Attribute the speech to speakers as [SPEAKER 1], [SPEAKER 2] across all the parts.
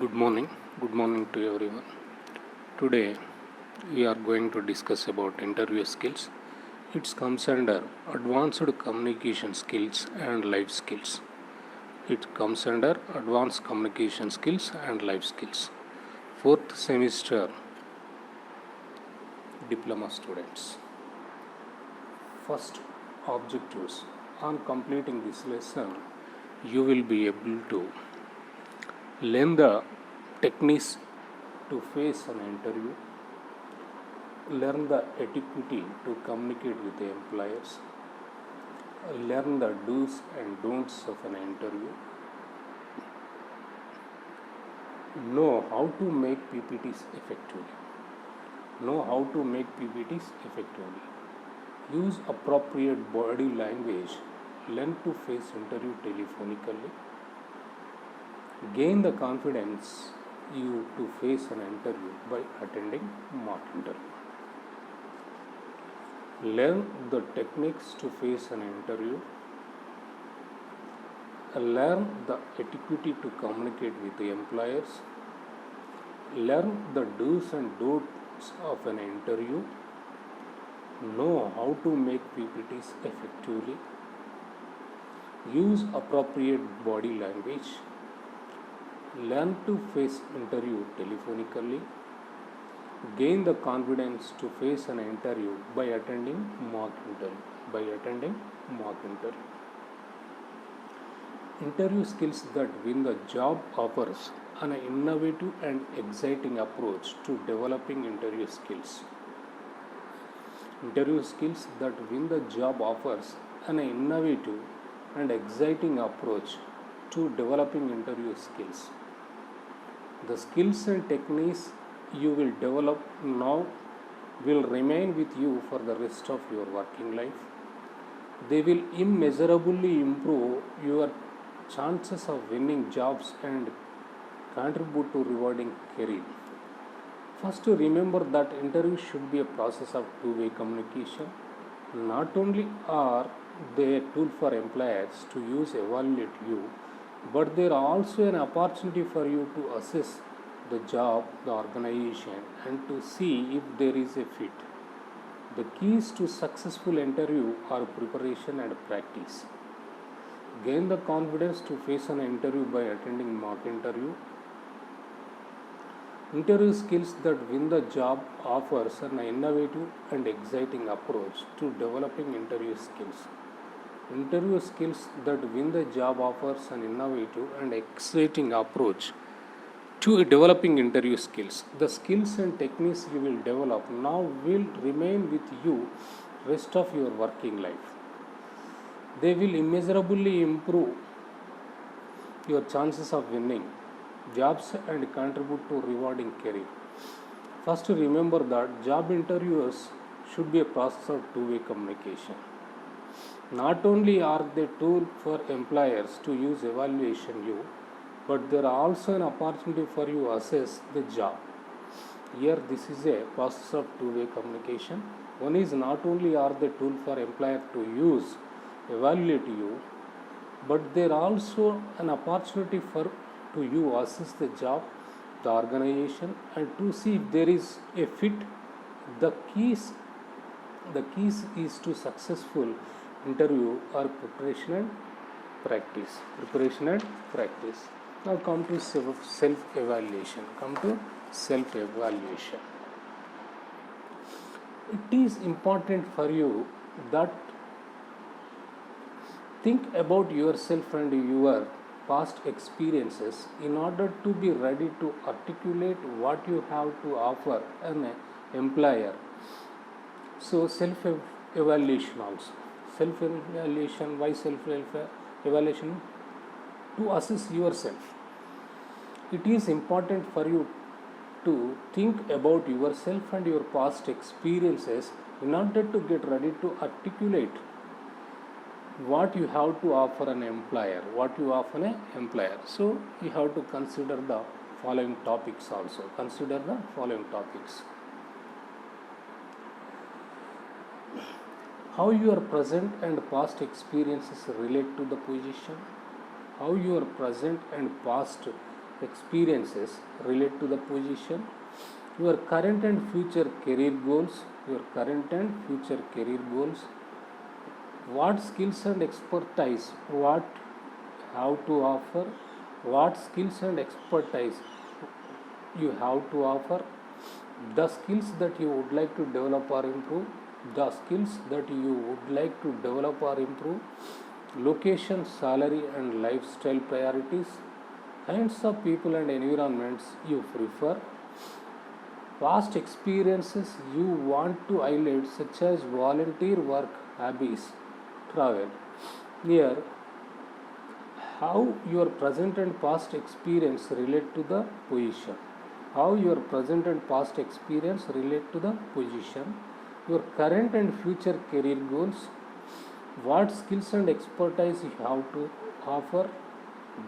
[SPEAKER 1] Good morning. Good morning to everyone. Today we are going to discuss about interview skills. It comes under advanced communication skills and life skills. It comes under advanced communication skills and life skills. Fourth semester diploma students. First objectives. On completing this lesson, you will be able to learn the techniques to face an interview, learn the etiquette to communicate with the employers, learn the do's and don'ts of an interview, know how to make PPTs effectively, use appropriate body language, learn to face interview telephonically, gain the confidence you to face an interview by attending mock interview. Learn the techniques to face an interview, learn the etiquette to communicate with the employers, learn the do's and don'ts of an interview, know how to make PPTs effectively, use appropriate body language, learn to face interview telephonically, gain the confidence to face an interview by attending mock interview. Interview skills that win the job offers an innovative and exciting approach to developing interview skills. Interview skills that win the job offers an innovative and exciting approach to developing interview skills. The skills and techniques you will develop now will remain with you for the rest of your working life. They will immeasurably improve your chances of winning jobs and contribute to rewarding career. First, remember that interviews should be a process of two-way communication. Not only are they a tool for employers to use evaluate you, but they are also an opportunity for you to assess the job, the organization, and to see if there is a fit. The keys to successful interview are preparation and practice. Gain the confidence to face an interview by attending mock interview. Interview skills that win the job offers an innovative and exciting approach to developing interview skills. Interview skills that win the job offers an innovative and exciting approach to developing interview skills. The skills and techniques you will develop now will remain with you rest of your working life. They will immeasurably improve your chances of winning jobs and contribute to rewarding career. First, remember that job interviews should be a process of two-way communication. Not only are they tool for employers to use evaluation you, but there are also an opportunity for you to assess the job. Here this is a process of two-way communication. One is not only are they tool for employer to use evaluate you, but there are also an opportunity for to you assess the job, the organization, and to see if there is a fit. The keys is to successful interview are preparation and practice. Now come to self-evaluation. It is important for you that think about yourself and your past experiences in order to be ready to articulate what you have to offer an employer. So self-evaluation also. Self-evaluation, why self-evaluation? To assess yourself. It is important for you to think about yourself and your past experiences in order to get ready to articulate what you have to offer an employer, So you have to consider the following topics also. How your present and past experiences relate to the position. How your present and past experiences relate to the position, your current and future career goals, what skills and expertise, what have to offer, what skills and expertise you have to offer, the skills that you would like to develop or improve, location, salary and lifestyle priorities, kinds of people and environments you prefer, past experiences you want to highlight such as volunteer work, hobbies, travel. Here, how your present and past experience relate to the position. Your current and future career goals, what skills and expertise you have to offer,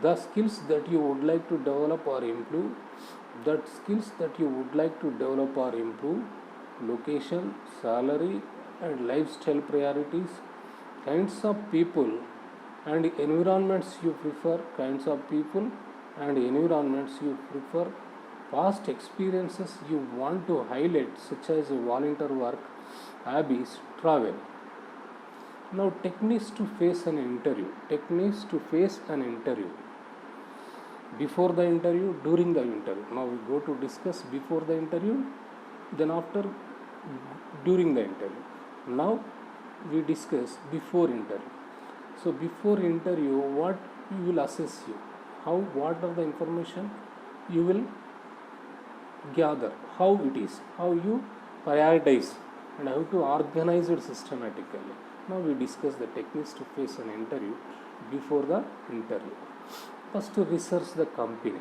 [SPEAKER 1] the skills that you would like to develop or improve, location, salary and lifestyle priorities, kinds of people and environments you prefer, past experiences you want to highlight such as volunteer work, hobbies, travel. Now, techniques to face an interview. Before the interview, during the interview. Now we go to discuss before the interview, then after, during the interview. Now we discuss before interview. So before interview, what you will assess you, what are the information you will gather, how it is, how you prioritize and how to organize it systematically. Now we discuss the techniques to face an interview before the interview. First, research the company.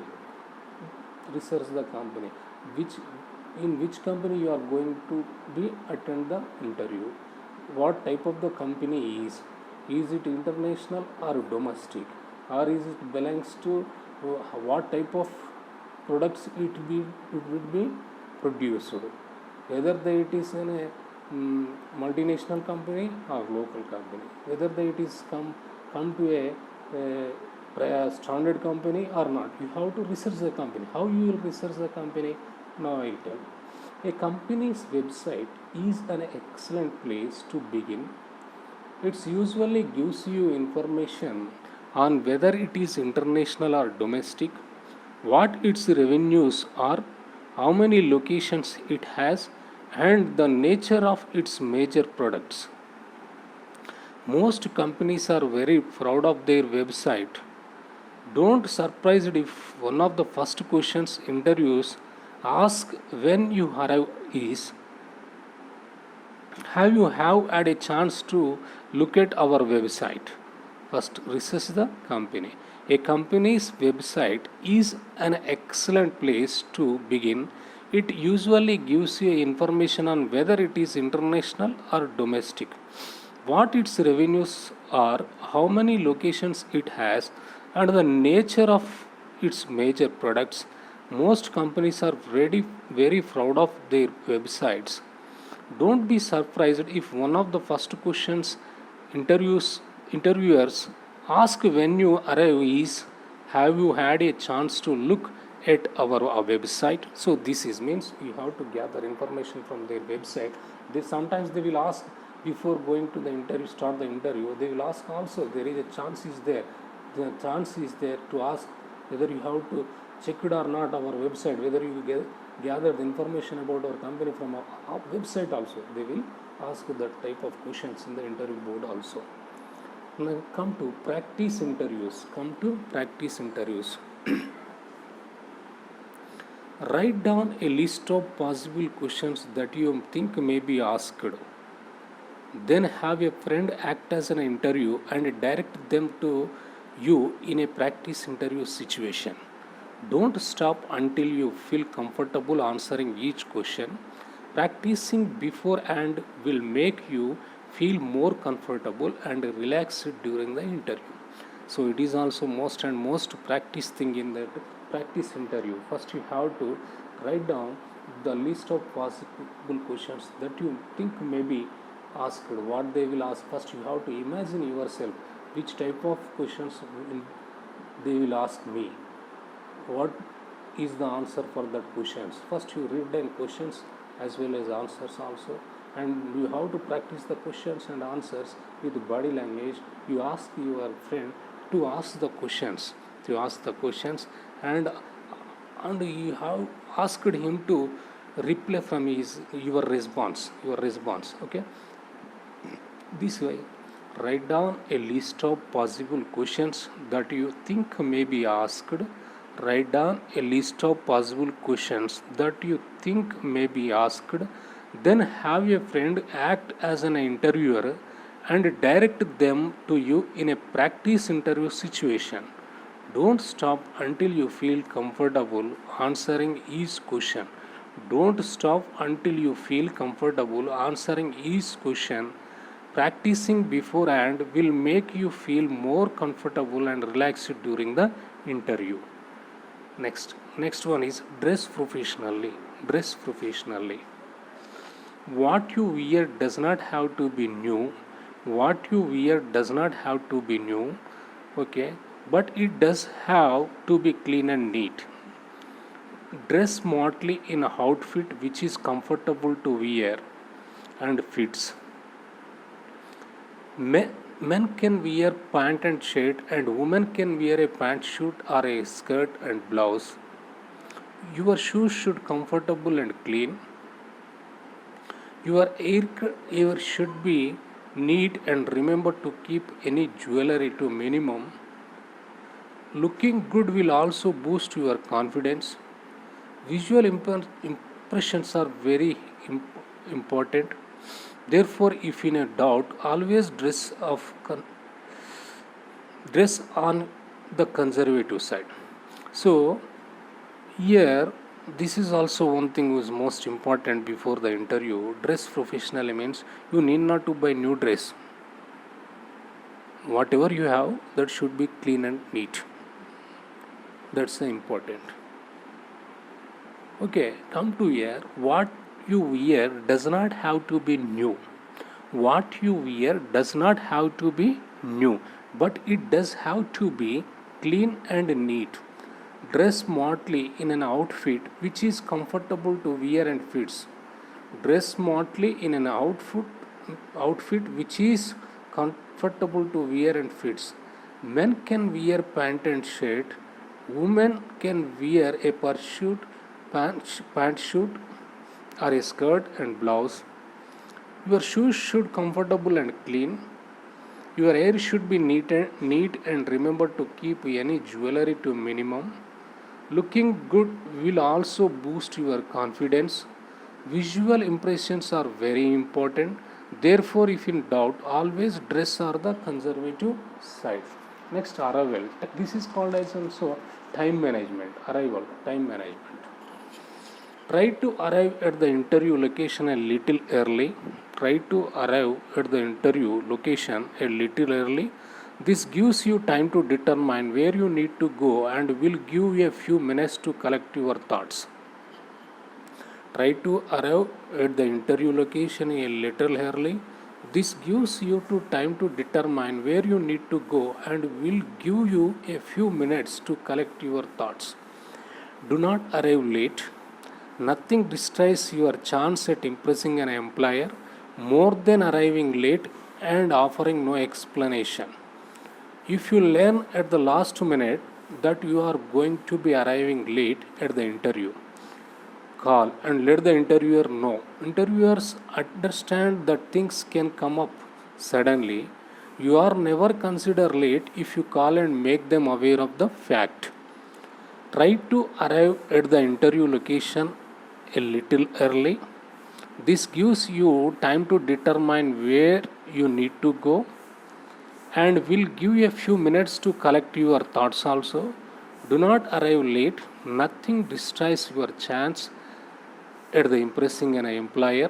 [SPEAKER 1] Which company you are going to be attend the interview. What type of the company is it international or domestic, or is it belongs to what type of products it will be produced, whether it is in a multinational company or local company, whether it is come to a standard company or not. You have to research the company. How you will research the company? Now I will tell. A company's website is an excellent place to begin. It usually gives you information on whether it is international or domestic, what its revenues are, how many locations it has, and the nature of its major products. Most companies are very proud of their website. Don't surprised if one of the first questions interviews ask when you arrive is, have you had a chance to look at our website? First, research the company. A company's website is an excellent place to begin. It usually gives you information on whether it is international or domestic, what its revenues are, how many locations it has, and the nature of its major products. Most companies are very proud of their websites. Don't be surprised if one of the first questions interviewers ask when you arrive is, have you had a chance to look at our website? So this means you have to gather information from their website. Sometimes they will ask before going to the interview, start the interview. They will ask also, there is a chance is there. The chance is there to ask whether you have to check it or not our website, whether you gathered information about our company from our website also. They will ask that type of questions in the interview board also. Now come to practice interviews. Write down a list of possible questions that you think may be asked. Then have a friend act as an interview and direct them to you in a practice interview situation. Don't stop until you feel comfortable answering each question. Practicing beforehand will make you feel more comfortable and relaxed during the interview. So it is also most practice thing in that practice interview. First you have to write down the list of possible questions that you think may be asked, what they will ask. First you have to imagine yourself which type of questions they will ask me. what is the answer for that questions. First you read the questions as well as answers also, and you have to practice the questions and answers with body language. You ask your friend to ask the questions, and you have asked him to reply from your response. Okay, this way, write down a list of possible questions that you think may be asked. Write down a list of possible questions that you think may be asked. Then have a friend act as an interviewer and direct them to you in a practice interview situation. Don't stop until you feel comfortable answering each question. Don't stop until you feel comfortable answering each question. Practicing beforehand will make you feel more comfortable and relaxed during the interview. Next one is dress professionally. Dress professionally. What you wear does not have to be new. What you wear does not have to be new. Okay, but it does have to be clean and neat. Dress smartly in an outfit which is comfortable to wear and fits. Men can wear pant and shirt, and women can wear a pant suit or a skirt and blouse. Your shoes should comfortable and clean. Your hair should be neat, and remember to keep any jewelry to minimum. Looking good will also boost your confidence. Visual impressions are very important. Therefore, if in a doubt, always dress on the conservative side. So here, this is also one thing was most important before the interview. Dress professionally means you need not to buy new dress. Whatever you have, that should be clean and neat. That's important. Okay, come to here. What you wear does not have to be new. What you wear does not have to be new, but it does have to be clean and neat. Dress smartly in an outfit which is comfortable to wear and fits. Dress smartly in an outfit which is comfortable to wear and fits. Men can wear pant and shirt. Women can wear a pant suit or a skirt and blouse. Your shoes should comfortable and clean. Your hair should be neat and remember to keep any jewelry to minimum. Looking good will also boost your confidence. Visual impressions are very important. Therefore, if in doubt, always dress on the conservative side. Next, arrival. This is called as also time management. Arrival, time management. Try to arrive at the interview location a little early. Try to arrive at the interview location a little early. This gives you time to determine where you need to go and will give you a few minutes to collect your thoughts. Try to arrive at the interview location a little early. This gives you time to determine where you need to go and will give you a few minutes to collect your thoughts. Do not arrive late. Nothing destroys your chance at impressing an employer more than arriving late and offering no explanation. If you learn at the last minute that you are going to be arriving late at the interview, call and let the interviewer know. Interviewers understand that things can come up suddenly. You are never considered late if you call and make them aware of the fact. Try to arrive at the interview location a little early. This gives you time to determine where you need to go and will give you a few minutes to collect your thoughts also. Do not arrive late. Nothing destroys your chance at the impressing an employer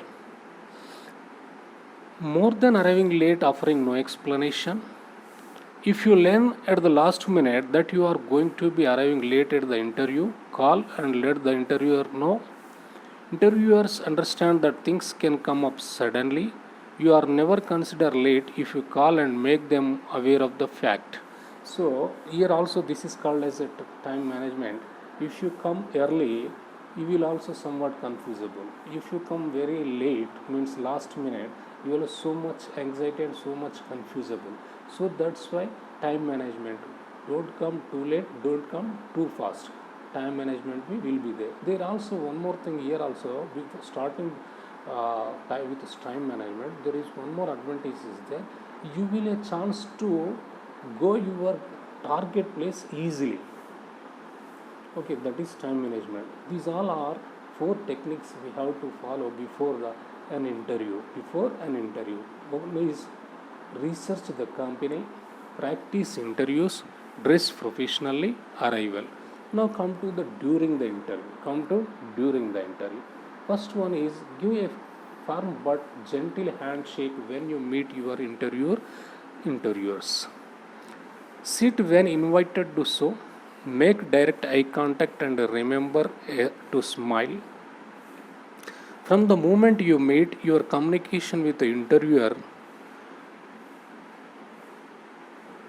[SPEAKER 1] more than arriving late offering no explanation. If you learn at the last minute that you are going to be arriving late at the interview, call and let the interviewer know. Interviewers understand that things can come up suddenly. You are never considered late if you call and make them aware of the fact. So here also this is called as a time management. If you come early, you will also somewhat confusable. If you come very late, means last minute, you will so much anxiety and so much confusable. So that's why time management. Don't come too late, don't come too fast. Time management will be there. There also one more thing here also, before starting with this time management, there is one more advantage is there. You will a chance to go your target place easily. Okay, that is time management. These all are four techniques we have to follow before an interview. One is research the company, practice interviews, dress professionally, arrival. Now come to the during the interview. First one is give a firm but gentle handshake when you meet your interviewers. Sit when invited to so. Make direct eye contact and remember to smile. From the moment you meet, your communication with the interviewer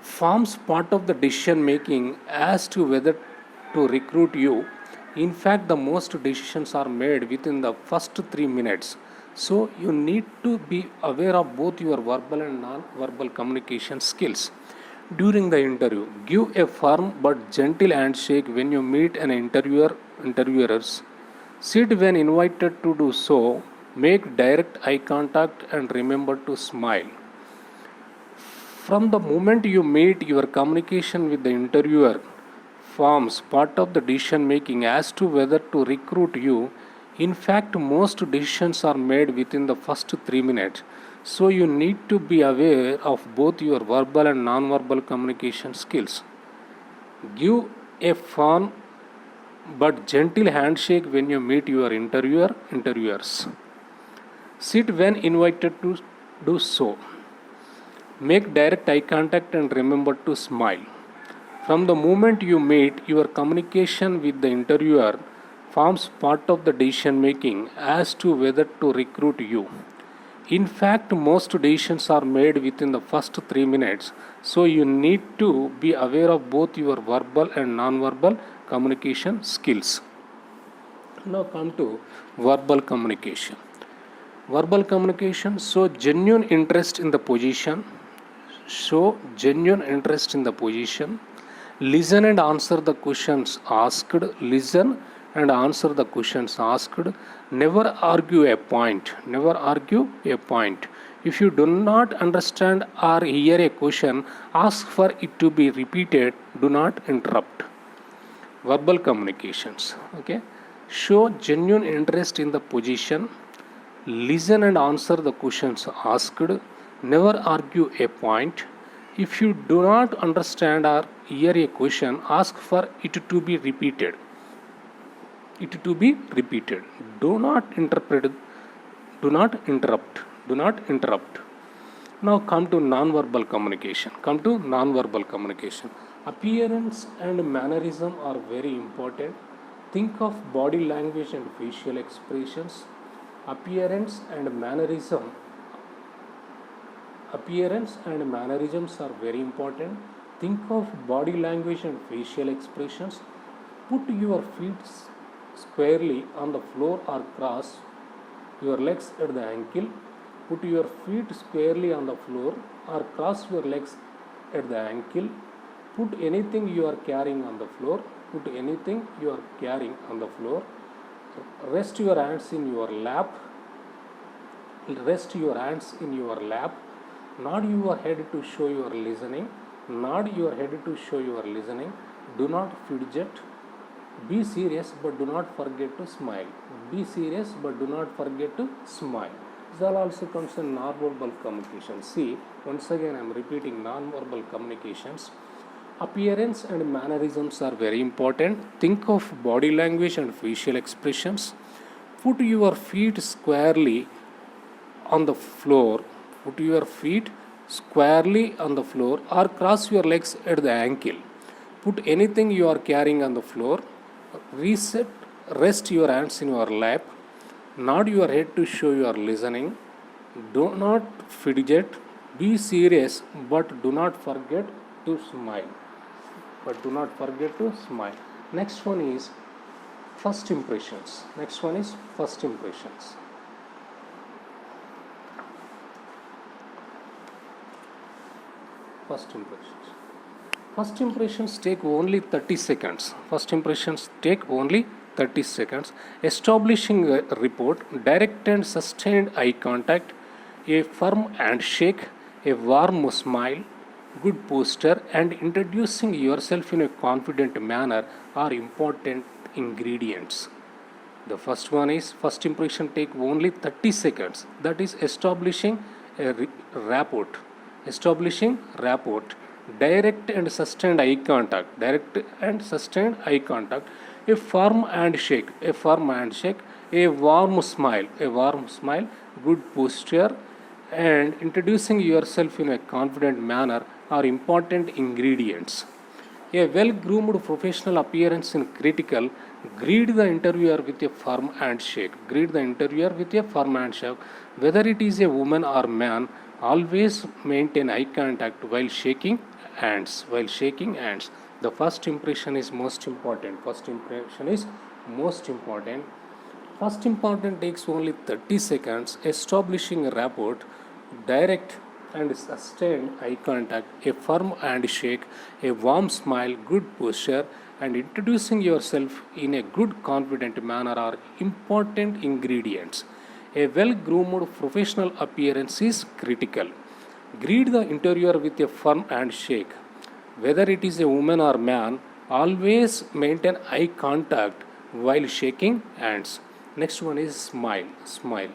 [SPEAKER 1] forms part of the decision making as to whether to recruit you. In fact, the most decisions are made within the first 3 minutes. So, you need to be aware of both your verbal and non-verbal communication skills. During the interview, give a firm but gentle handshake when you meet an interviewers. Sit when invited to do so. Make direct eye contact and remember to smile. From the moment you meet, your communication with the interviewer forms part of the decision making as to whether to recruit you. In fact, most decisions are made within the first 3 minutes. So you need to be aware of both your verbal and non-verbal communication skills. Give a firm but gentle handshake when you meet your interviewers. Sit when invited to do so. Make direct eye contact and remember to smile. From the moment you meet, your communication with the interviewer forms part of the decision making as to whether to recruit you. In fact, most decisions are made within the first 3 minutes, so you need to be aware of both your verbal and non-verbal communication skills. Now come to verbal communication. Verbal communication, show genuine interest in the position. Listen and answer the questions asked. Never argue a point. If you do not understand or hear a question, ask for it to be repeated. Do not interrupt. Verbal communications. Okay. Show genuine interest in the position. Listen and answer the questions asked. Never argue a point. If you do not understand or hear a question, ask for it to be repeated. Do not interrupt. Now come to non-verbal communication. Appearance and mannerism are very important. Think of body language and facial expressions. Appearance and mannerisms are very important. Think of body language and facial expressions. Put your feet squarely on the floor or cross your legs at the ankle. Put your feet squarely on the floor or cross your legs at the ankle. Put anything you are carrying on the floor. Rest your hands in your lap. Nod your head to show you are listening. Do not fidget. Be serious but do not forget to smile. This all also comes in non-verbal communication. See, once again I am repeating non-verbal communications. Appearance and mannerisms are very important. Think of body language and facial expressions. Put your feet squarely on the floor. Or cross your legs at the ankle. Put anything you are carrying on the floor. Rest your hands in your lap. Nod your head to show you are listening. Do not fidget. Be serious but do not forget to smile. Next one is first impressions. Next one is first impressions. First impressions. First impressions take only 30 seconds. First impressions take only 30 seconds. Establishing a report, direct and sustained eye contact, a firm handshake, a warm smile, good posture, and introducing yourself in a confident manner are important ingredients. The first one is first impression take only 30 seconds. That is establishing a rapport. Establishing rapport. Direct and sustained eye contact. Direct and sustained eye contact. A firm handshake. A firm handshake. A warm smile. A warm smile. Good posture. And introducing yourself in a confident manner are important ingredients. A well-groomed professional appearance is critical. Greet the interviewer with a firm handshake. Greet the interviewer with a firm handshake. Whether it is a woman or man, always maintain eye contact while shaking hands. While shaking hands, the first impression is most important. First impression is most important. First important takes only 30 seconds. Establishing a rapport, direct and sustained eye contact, a firm handshake, a warm smile, good posture, and introducing yourself in a good, confident manner are important ingredients. A well-groomed professional appearance is critical. Greet the interviewer with a firm handshake. Whether it is a woman or man, always maintain eye contact while shaking hands. Next one is smile. Smile.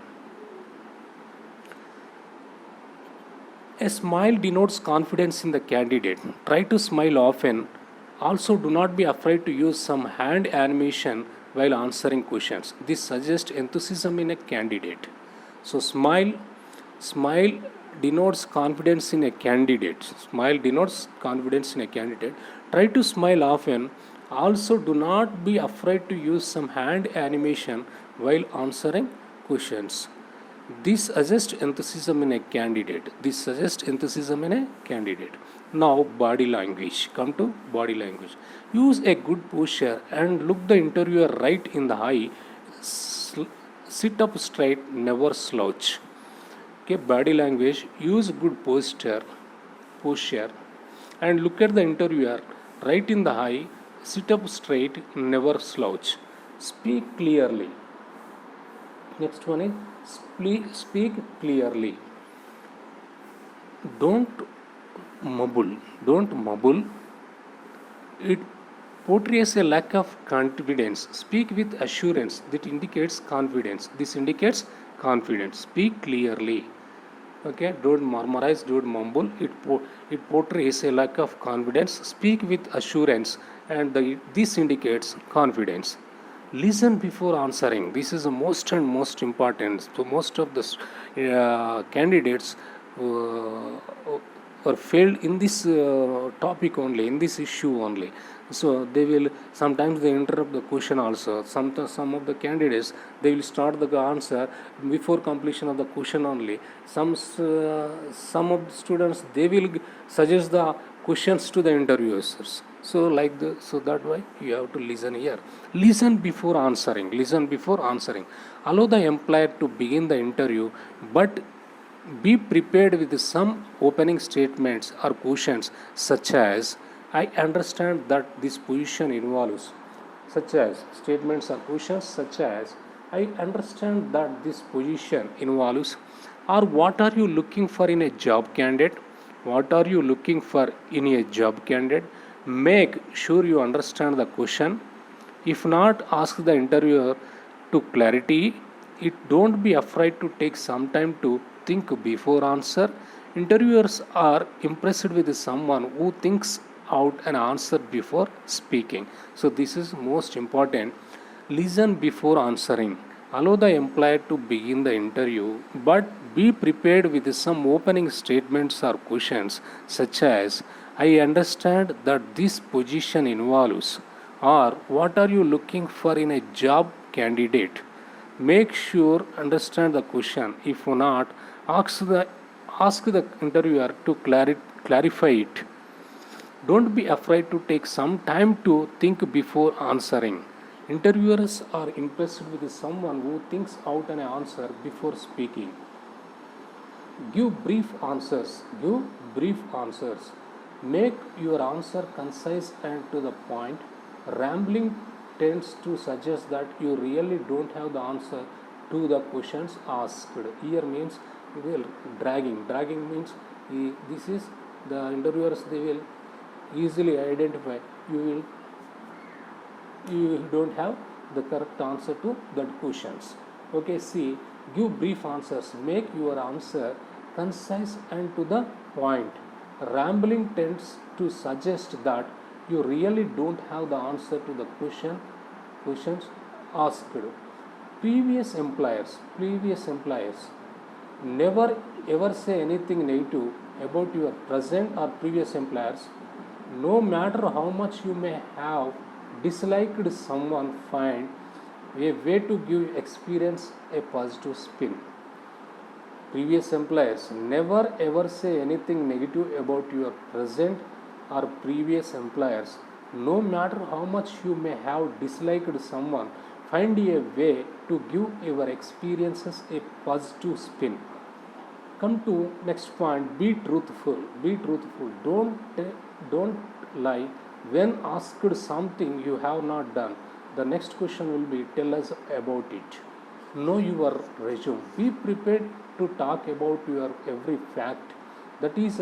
[SPEAKER 1] A smile denotes confidence in the candidate. Try to smile often. Also, do not be afraid to use some hand animation while answering questions. This suggests enthusiasm in a candidate. So, smile denotes confidence in a candidate. Smile denotes confidence in a candidate. Try to smile often. Also, do not be afraid to use some hand animation while answering questions. This suggests enthusiasm in a candidate. This suggests enthusiasm in a candidate. Now, body language. Come to body language. Use a good posture and look the interviewer right in the eye. Sit up straight, never slouch. Okay, body language. Use good posture and look at the interviewer right in the eye. Sit up straight, never slouch. Speak clearly. Next one is speak clearly. Don't mumble. Don't mumble. It portrays a lack of confidence. Speak with assurance. That indicates confidence. This indicates confidence. Speak clearly. Okay, don't murmurize, don't mumble. It portrays a lack of confidence. Speak with assurance, and this indicates confidence. Listen before answering. This is the most and most important. So most of the candidates are failed in this topic only, in this issue only. So they will sometimes they interrupt the question also. Some of the candidates, they will start the answer before completion of the question only. Some of the students, they will suggest the questions to the interviewers. So that way you have to listen here. Listen before answering. Listen before answering. Allow the employer to begin the interview, but be prepared with some opening statements or questions such as, I understand that this position involves, such as statements or questions such as, I understand that this position involves, or what are you looking for in a job candidate? What are you looking for in a job candidate? Make sure you understand the question. If not, ask the interviewer to clarity. Don't be afraid to take some time to think before answer. Interviewers are impressed with someone who thinks out an answer before speaking. So this is most important. Listen before answering. Allow the employer to begin the interview, but be prepared with some opening statements or questions such as, I understand that this position involves, or what are you looking for in a job candidate? Make sure understand the question. If not, ask the interviewer to clarify it. Don't be afraid to take some time to think before answering. Interviewers are impressed with someone who thinks out an answer before speaking. Give brief answers. Give brief answers. Make your answer concise and to the point. Rambling tends to suggest that you really don't have the answer to the questions asked. Here means well, dragging. Dragging means this is the interviewers, they will easily identify you don't have the correct answer to that questions. Okay, see, give brief answers. Make your answer concise and to the point. Rambling tends to suggest that you really don't have the answer to the questions asked. Previous employers never ever say anything negative about your present or previous employers. No matter how much you may have disliked someone, find a way to give experience a positive spin. Previous employers never ever say anything negative about your present or previous employers. No matter how much you may have disliked someone, find a way to give your experiences a positive spin. Come to next point. Be truthful. Be truthful. Don't lie when asked something you have not done. The next question will be, tell us about it. Know your resume. Be prepared to talk about your every fact that is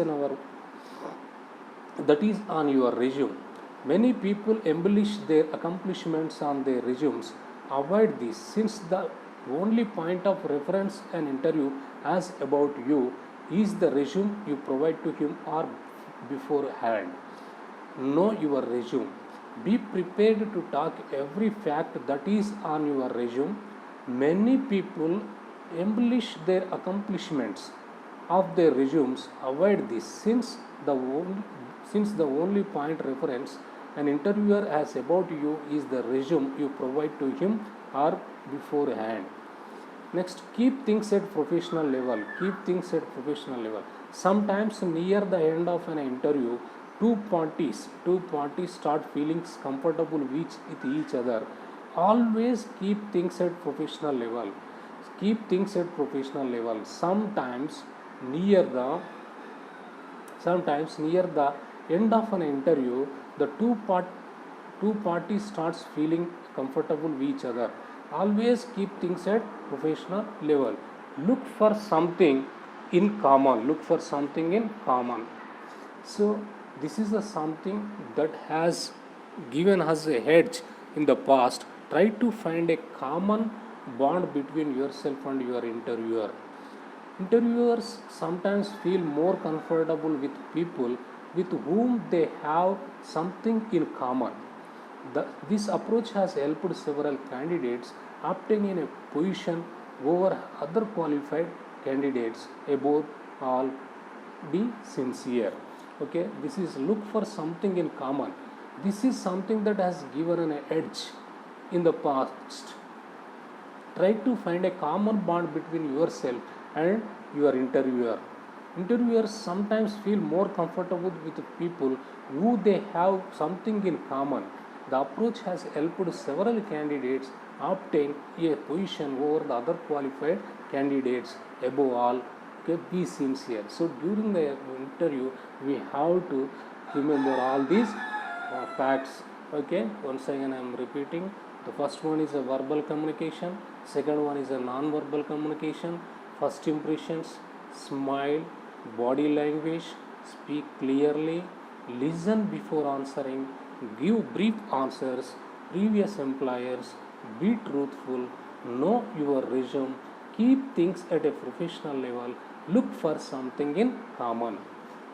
[SPEAKER 1] on your resume. Many people embellish their accomplishments on their resumes. Avoid this, since the only point of reference an interview has about you is the resume you provide to him or beforehand. Know your resume. Be prepared to talk every fact that is on your resume. Many people embellish their accomplishments of their resumes. Avoid this, since the only point reference an interviewer has about you is the resume you provide to him or beforehand. Next, keep things at professional level. Keep things at professional level. Sometimes near the end of an interview, two parties start feeling comfortable with each other. Always keep things at professional level. Keep things at professional level. Sometimes near the end of an interview, the two parties starts feeling comfortable with each other. Always keep things at professional level. Look for something in common. So this is something that has given us a edge in the past. Try to find a common bond between yourself and your interviewer. Interviewers sometimes feel more comfortable with people with whom they have something in common. This approach has helped several candidates obtain a position over other qualified candidates. Above all, be sincere. Okay, this is look for something in common. This is something that has given an edge in the past. Try to find a common bond between yourself and your interviewer. Interviewers sometimes feel more comfortable with people who they have something in common. The approach has helped several candidates obtain a position over the other qualified candidates. Above all, okay, be sincere. So during the interview, we have to remember all these facts. Okay, once again I am repeating. The first one is a verbal communication. Second one is a non-verbal communication. First impressions, smile, body language, speak clearly, listen before answering, give brief answers, previous employers, be truthful, know your resume, keep things at a professional level, look for something in common.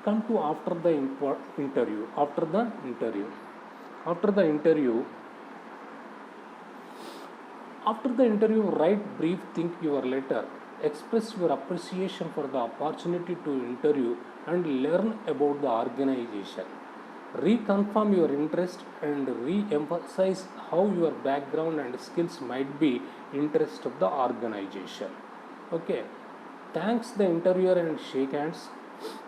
[SPEAKER 1] Come to after the interview. After the interview, write brief, think your letter. Express your appreciation for the opportunity to interview and learn about the organization. Reconfirm your interest and re-emphasize how your background and skills might be interest of the organization. Okay. Thanks the interviewer and shake hands.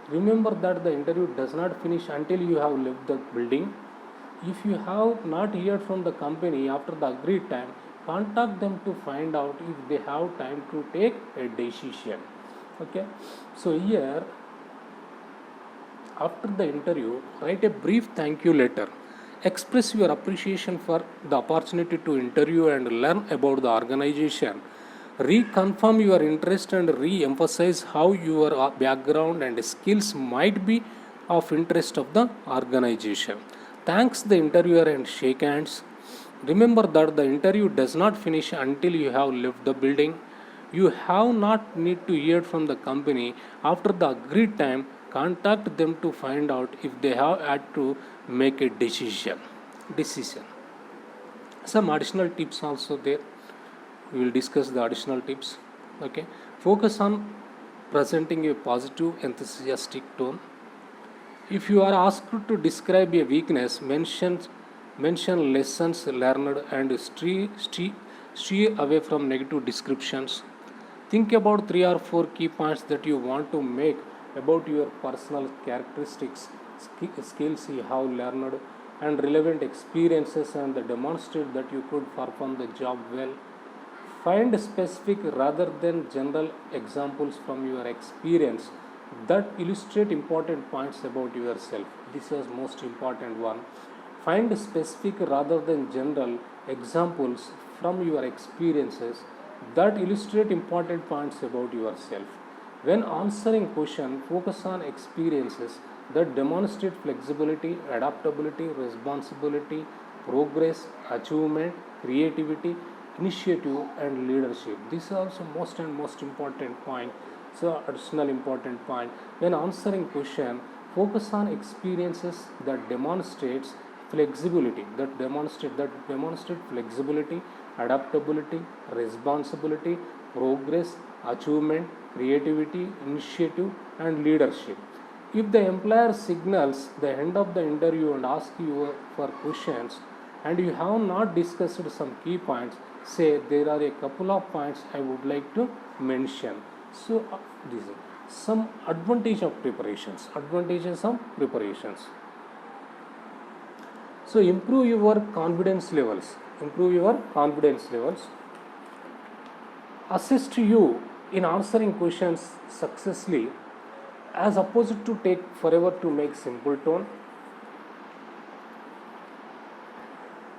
[SPEAKER 1] Remember that the interview does not finish until you have left the building. If you have not heard from the company after the agreed time, contact them to find out if they have time to take a decision. Okay, so here after the interview, write a brief thank you letter. Express your appreciation for the opportunity to interview and learn about the organization. Reconfirm your interest and re-emphasize how your background and skills might be of interest of the organization. Thanks the interviewer and shake hands. Remember that the interview does not finish until you have left the building. You have not need to hear from the company after the agreed time. Contact them to find out if they have had to make a decision. Some additional tips also there. We will discuss the additional tips. Okay, focus on presenting a positive, enthusiastic tone. If you are asked to describe a weakness, mention lessons learned and stay away from negative descriptions. Think about 3 or 4 key points that you want to make about your personal characteristics, skills you have learned, and relevant experiences, and demonstrate that you could perform the job well. Find specific rather than general examples from your experience that illustrate important points about yourself. This is most important one. Find specific rather than general examples from your experiences that illustrate important points about yourself. When answering question, focus on experiences that demonstrate flexibility, adaptability, responsibility, progress, achievement, creativity, initiative, and leadership. This is also most important point. So additional important point. When answering question, focus on experiences that demonstrate flexibility, adaptability, responsibility, progress, achievement, creativity, initiative, and leadership. If the employer signals the end of the interview and asks you for questions and you have not discussed some key points, say there are a couple of points I would like to mention. So these are some advantages of preparations. So improve your confidence levels. Assist you in answering questions successfully as opposed to take forever to make simple tone.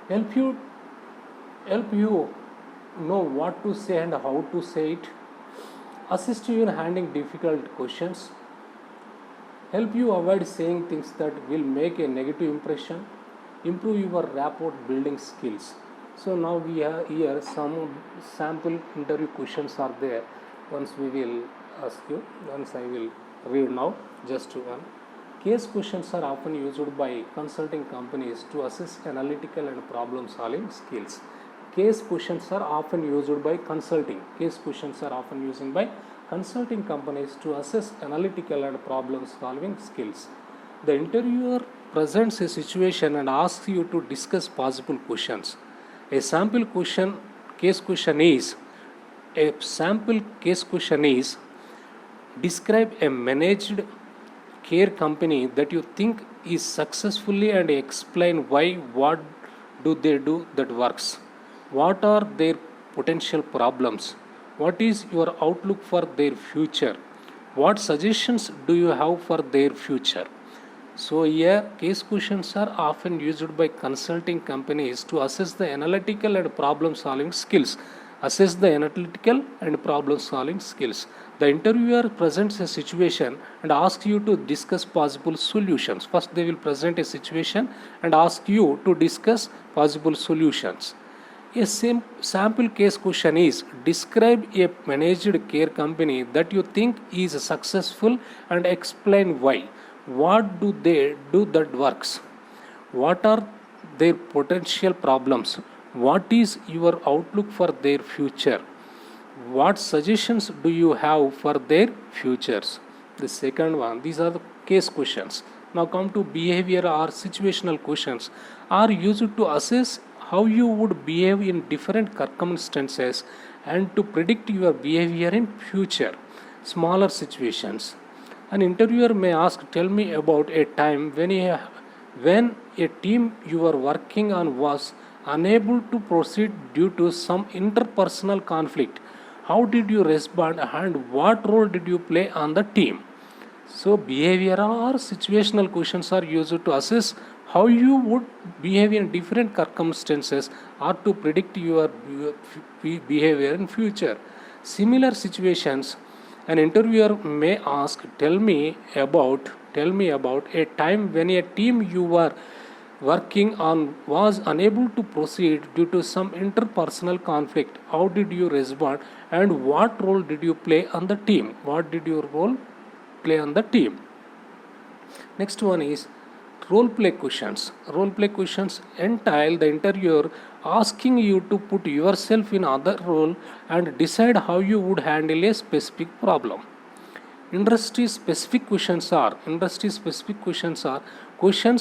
[SPEAKER 1] Help you know what to say and how to say it. Assist you in handling difficult questions. Help you avoid saying things that will make a negative impression. Improve your rapport building skills. So now we have here some sample interview questions are there. Once we will ask you, once I will read now, just one. Case questions are often used by consulting companies to assess analytical and problem solving skills. Case questions are often used by consulting companies to assess analytical and problem solving skills. The interviewer presents a situation and asks you to discuss possible questions. A sample case question is describe a managed care company that you think is successfully and explain why. What do they do that works? What are their potential problems? What is your outlook for their future? What suggestions do you have for their future? So here case questions are often used by consulting companies to assess the analytical and problem solving skills. The interviewer presents a situation and asks you to discuss possible solutions. First they will present a situation and ask you to discuss possible solutions. A sample case question is describe a managed care company that you think is successful and explain why. What do they do that works? What are their potential problems? What is your outlook for their future? What suggestions do you have for their futures? The second one, these are the case questions. Now come to behavior or situational questions are used to assess how you would behave in different circumstances and to predict your behavior in future. Smaller situations. An interviewer may ask, tell me about a time When a team you were working on was unable to proceed due to some interpersonal conflict, how did you respond and what role did you play on the team? So, behavioral or situational questions are used to assess how you would behave in different circumstances or to predict your behavior in future. Similar situations, an interviewer may ask, tell me about a time when a team you were working on was unable to proceed due to some interpersonal conflict. How did you respond and what role did you play on the team? What did your role play on the team? Next one is role play questions. Role play questions entail the interviewer asking you to put yourself in other role and decide how you would handle a specific problem. Industry specific questions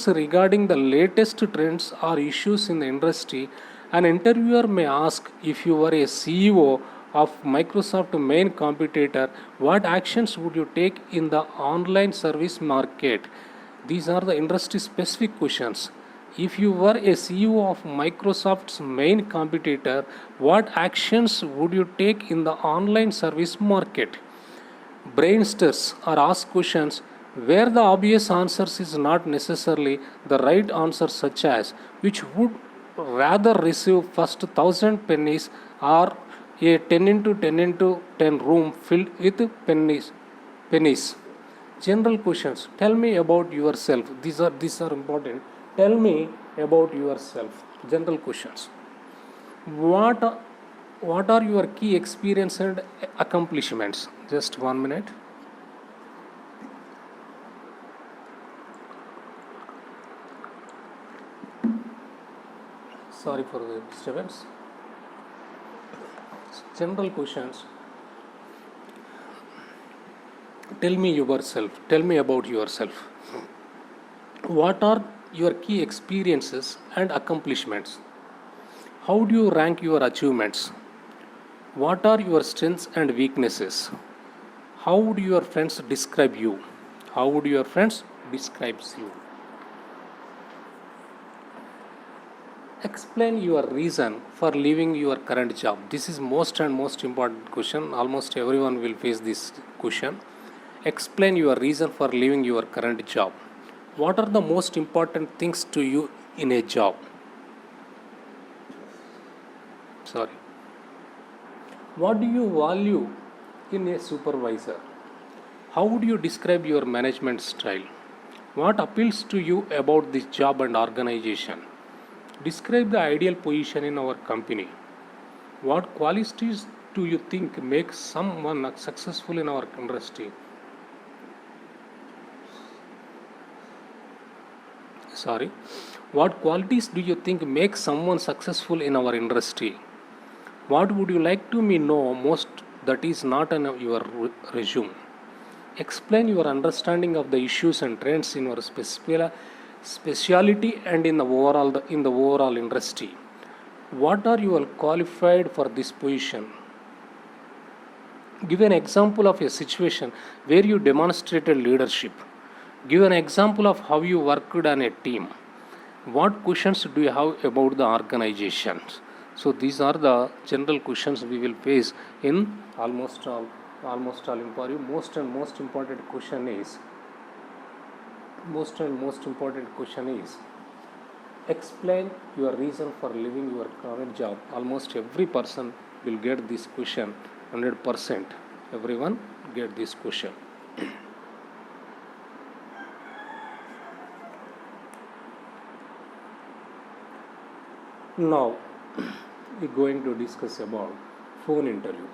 [SPEAKER 1] regarding the latest trends or issues in the industry. An interviewer may ask, if you were a CEO of Microsoft main competitor, what actions would you take in the online service market? These are the industry specific questions. If you were a CEO of Microsoft's main competitor, what actions would you take in the online service market? Brainsters are asked questions where the obvious answers is not necessarily the right answer, such as which would rather receive first 1,000 pennies or a 10 into 10 into 10 room filled with pennies. General questions. Tell me about yourself. These are important. Tell me about yourself. General questions. What what are your key experience and accomplishments? Just 1 minute. Sorry for the disturbance. General questions. Tell me yourself. Tell me about yourself. What are your key experiences and accomplishments? How do you rank your achievements? What are your strengths and weaknesses? How would your friends describe you? How would your friends describe you? Explain your reason for leaving your current job. This is most and most important question. Almost everyone will face this question. Explain your reason for leaving your current job. What are the most important things to you in a job? Sorry. What do you value in a supervisor? How would you describe your management style? What appeals to you about this job and organization? Describe the ideal position in our company. What qualities do you think make someone successful in our industry? Sorry. What qualities do you think make someone successful in our industry? What would you like to me know most that is not in your resume? Explain your understanding of the issues and trends in your speciality and in the overall industry. What are you qualified for this position? Give an example of a situation where you demonstrated leadership. Give an example of how you worked on a team. What questions do you have about the organization? So these are the general questions we will face in almost all interview. Most important question is explain your reason for leaving your current job. Almost every person will get this question 100%. Everyone get this question. Now we're going to discuss about phone interview.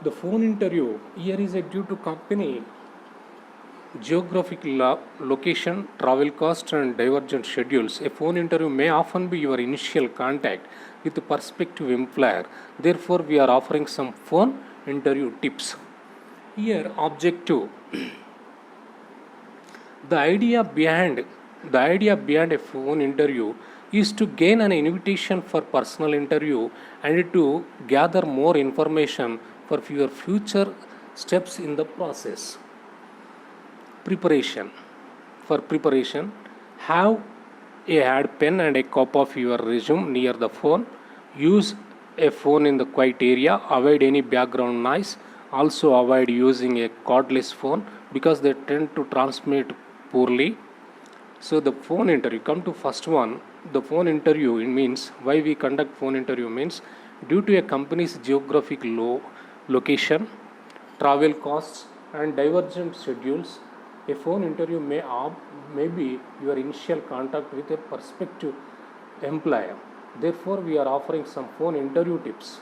[SPEAKER 1] The phone interview here is due to company geographic location, travel cost and divergent schedules. A phone interview may often be your initial contact with the prospective employer. Therefore, we are offering some phone interview tips. Here, objective. The idea behind a phone interview is to gain an invitation for personal interview and to gather more information for your future steps in the process. Preparation. For preparation, have a had pen and a copy of your resume near the phone. Use a phone in the quiet area. Avoid any background noise. Also avoid using a cordless phone because they tend to transmit poorly. So the phone interview, come to first one. The phone interview, it means why we conduct phone interview means due to a company's geographic location, travel costs and divergent schedules, a phone interview may be your initial contact with a prospective employer. Therefore, we are offering some phone interview tips.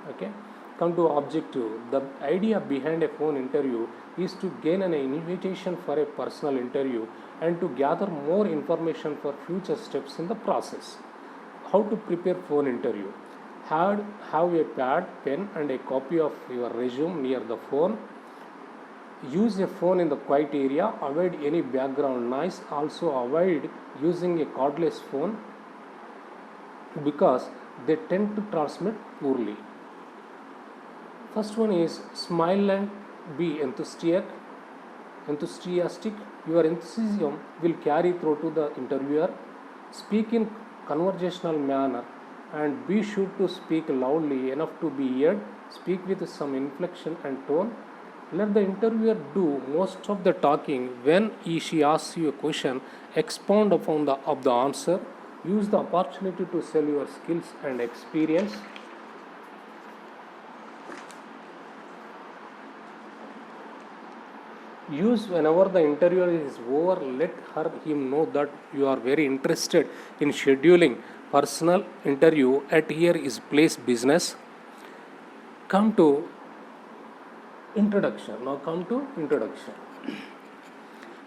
[SPEAKER 1] Okay. Come to objective. The idea behind a phone interview is to gain an invitation for a personal interview and to gather more information for future steps in the process. How to prepare phone interview? Have a pad, pen and a copy of your resume near the phone. Use a phone in the quiet area. Avoid any background noise. Also avoid using a cordless phone because they tend to transmit poorly. First one is smile and be enthusiastic. Your enthusiasm will carry through to the interviewer. Speak in conversational manner and be sure to speak loudly enough to be heard. Speak with some inflection and tone. Let the interviewer do most of the talking. When she asks you a question, expound upon the answer. Use the opportunity to sell your skills and experience. Use whenever the interviewer is over, let him know that you are very interested in scheduling personal interview at here is place business. Come to introduction. Now come to introduction.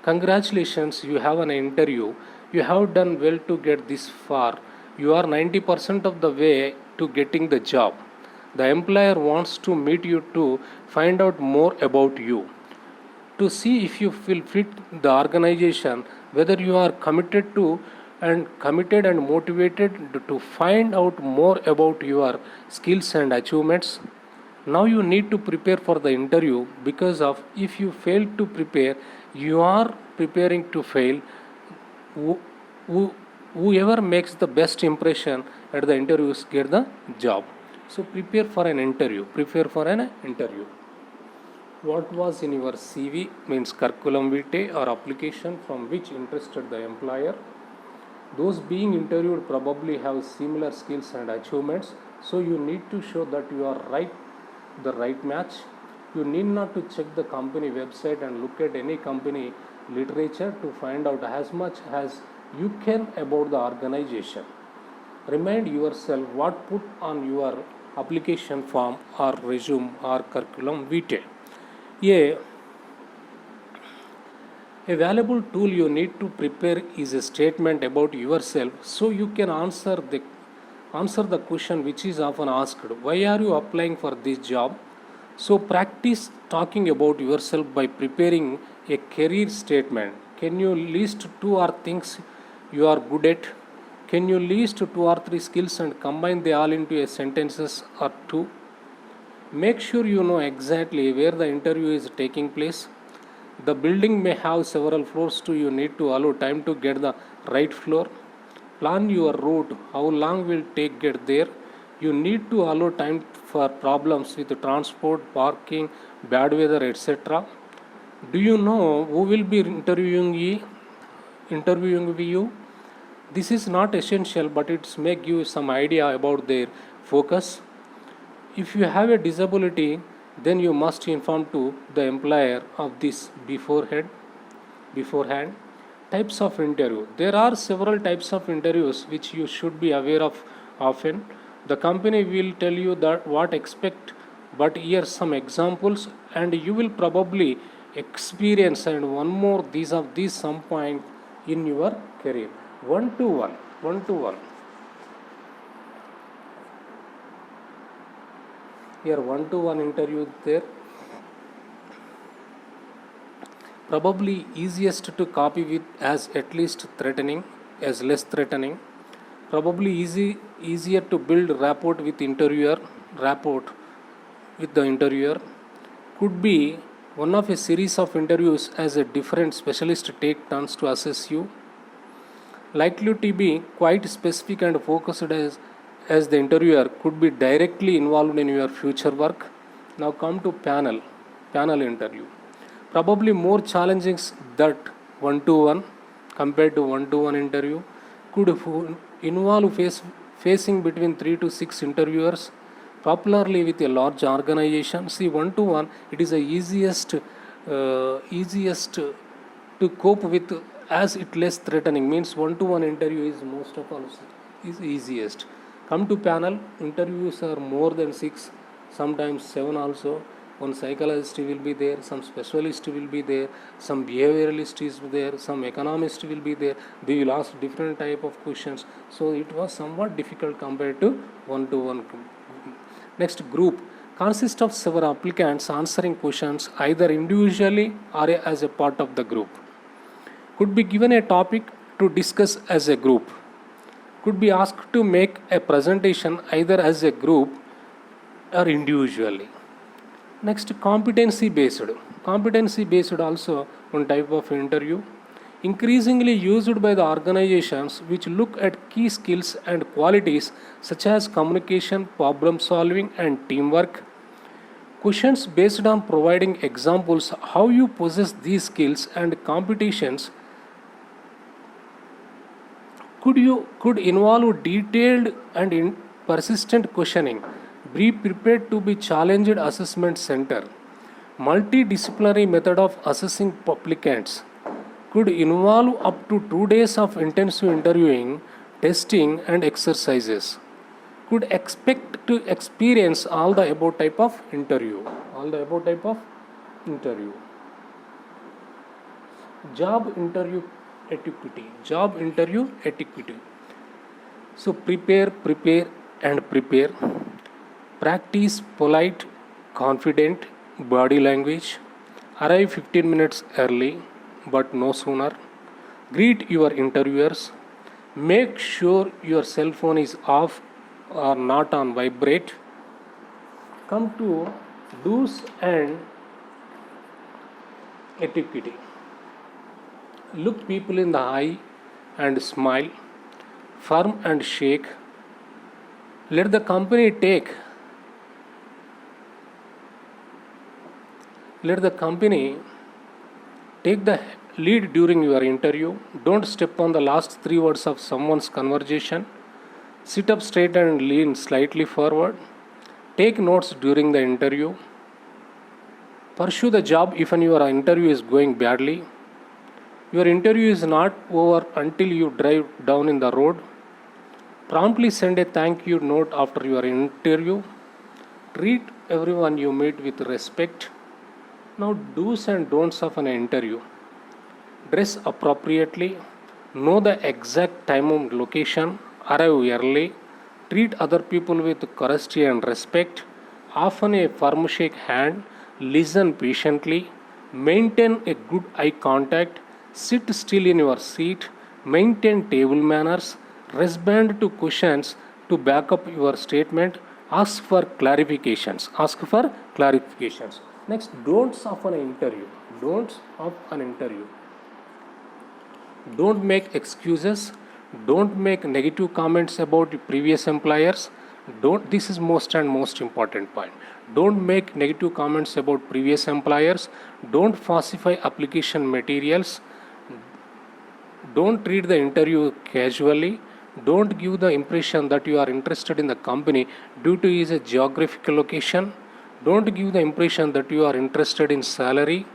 [SPEAKER 1] Congratulations, you have an interview. You have done well to get this far. You are 90% of the way to getting the job. The employer wants to meet you to find out more about you, to see if you will fit the organization, whether you are committed and motivated to find out more about your skills and achievements. Now you need to prepare for the interview because of if you fail to prepare, you are preparing to fail. Whoever makes the best impression at the interviews get the job. So prepare for an interview. What was in your CV means curriculum vitae or application from which interested the employer. Those being interviewed probably have similar skills and achievements, so you need to show that you are the right match. You need not to check the company website and look at any company literature to find out as much as you can about the organization. Remind yourself what put on your application form or resume or curriculum vitae. A valuable tool you need to prepare is a statement about yourself so you can answer the question which is often asked, why are you applying for this job? So practice talking about yourself by preparing a career statement. Can you list 2 or things you are good at? Can you list 2 or 3 skills and combine them all into a sentences or 2? Make sure you know exactly where the interview is taking place. The building may have several floors too. You need to allow time to get the right floor. Plan your route. How long will take get there? You need to allow time for problems with transport, parking, bad weather, etc. Do you know who will be interviewing you? This is not essential, but it may give you some idea about their focus. If you have a disability, then you must inform to the employer of this beforehand. Types of interview. There are several types of interviews which you should be aware of often. The company will tell you that what expect, but here some examples and you will probably experience and one more these some point in your career. One to one. Here 1-to-1 interview there. Probably easiest to copy with as at least threatening as less threatening. Probably easier to build rapport with the interviewer. Could be one of a series of interviews as a different specialist take turns to assess you, likely to be quite specific and focused as the interviewer could be directly involved in your future work. Now come to panel interview. Probably more challenging that one-to-one compared to one-to-one interview could involve facing between 3 to 6 interviewers, popularly with a large organization. See, one-to-one, it is the easiest to cope with, as it less threatening. Means one-to-one interview is most of all is easiest. Come to panel interviews are more than 6, sometimes 7 also. One psychologist will be there, some specialist will be there, some behavioralist is there, some economist will be there. They will ask different type of questions. So it was somewhat difficult compared to one-to-one. Next, group consists of several applicants answering questions either individually or as a part of the group. Could be given a topic to discuss as a group. Could be asked to make a presentation either as a group or individually. Next, competency based. Competency based also one type of interview, increasingly used by the organizations which look at key skills and qualities such as communication, problem solving, and teamwork. Questions based on providing examples how you possess these skills and competitions could involve detailed and persistent questioning. Be prepared to be challenged assessment center. Multidisciplinary method of assessing applicants could involve up to 2 days of intensive interviewing, testing, and exercises. Could expect to experience all the above type of interview. Job interview etiquette. So prepare, and prepare. Practice polite, confident body language. Arrive 15 minutes early, but no sooner. Greet your interviewers. Make sure your cell phone is off or not on vibrate. Come to do's and etiquette. Look people in the eye and smile. Firm and shake. Let the company take the lead during your interview. Don't step on the last 3 words of someone's conversation. Sit up straight and lean slightly forward. Take notes during the interview. Pursue the job even your interview is going badly. Your interview is not over until you drive down in the road. Promptly send a thank you note after your interview. Treat everyone you meet with respect. Now, do's and don'ts of an interview. Dress appropriately. Know the exact time and location. Arrive early. Treat other people with courtesy and respect. Often a firm shake hand. Listen patiently. Maintain a good eye contact. Sit still in your seat. Maintain table manners. Respond to questions to back up your statement. Ask for clarifications. Next, don'ts of an interview. Don't make excuses. Don't make negative comments about previous employers. This is most important point. Don't make negative comments about previous employers. Don't falsify application materials. Don't treat the interview casually. Don't give the impression that you are interested in the company due to its geographical location. Don't give the impression that you are interested in salary.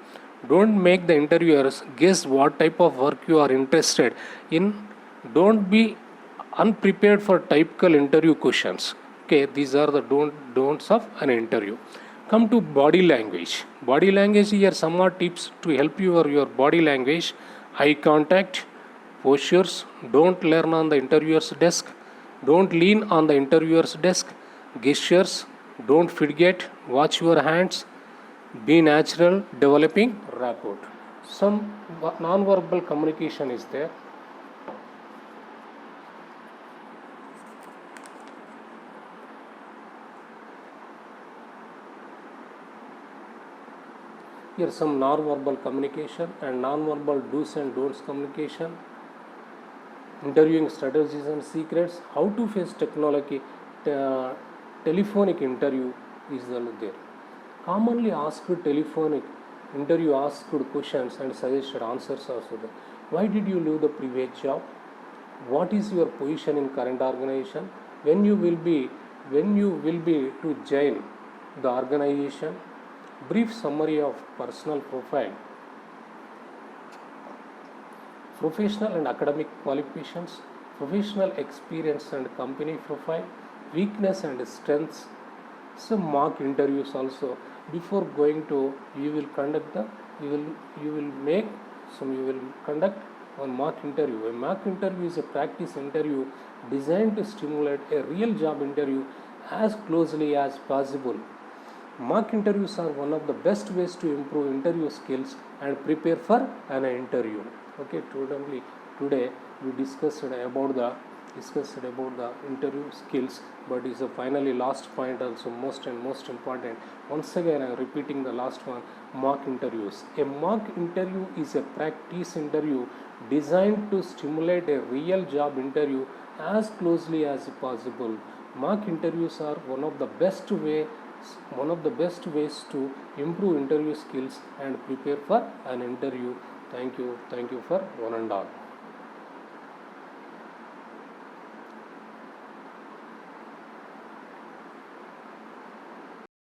[SPEAKER 1] Don't make the interviewers guess what type of work you are interested in. Don't be unprepared for typical interview questions. Okay, these are the don'ts of an interview. Come to body language. Body language, here some more tips to help your body language. Eye contact, postures. Don't learn on the interviewer's desk. Don't lean on the interviewer's desk. Gestures. Don't forget. Watch your hands. Be natural. Developing rapport. Some non-verbal communication is there. Here some non-verbal communication and non-verbal do's and don'ts communication, interviewing strategies and secrets, how to face technology, telephonic interview is there. Commonly asked telephonic interview asked questions and suggested answers also there. Why did you leave the previous job? What is your position in current organization? When you will be to join the organization? Brief summary of personal profile, professional and academic qualifications, professional experience and company profile, weakness and strengths. Some mock interviews also. Before going to, you will conduct one mock interview. A mock interview is a practice interview designed to stimulate a real job interview as closely as possible. Mock interviews are one of the best ways to improve interview skills and prepare for an interview. Okay, today we discussed about the interview skills, but is a finally last point also most important. Once again I am repeating the last one, mock interviews. A mock interview is a practice interview designed to stimulate a real job interview as closely as possible. Mock interviews are one of the best ways to improve interview skills and prepare for an interview. Thank you for one and all.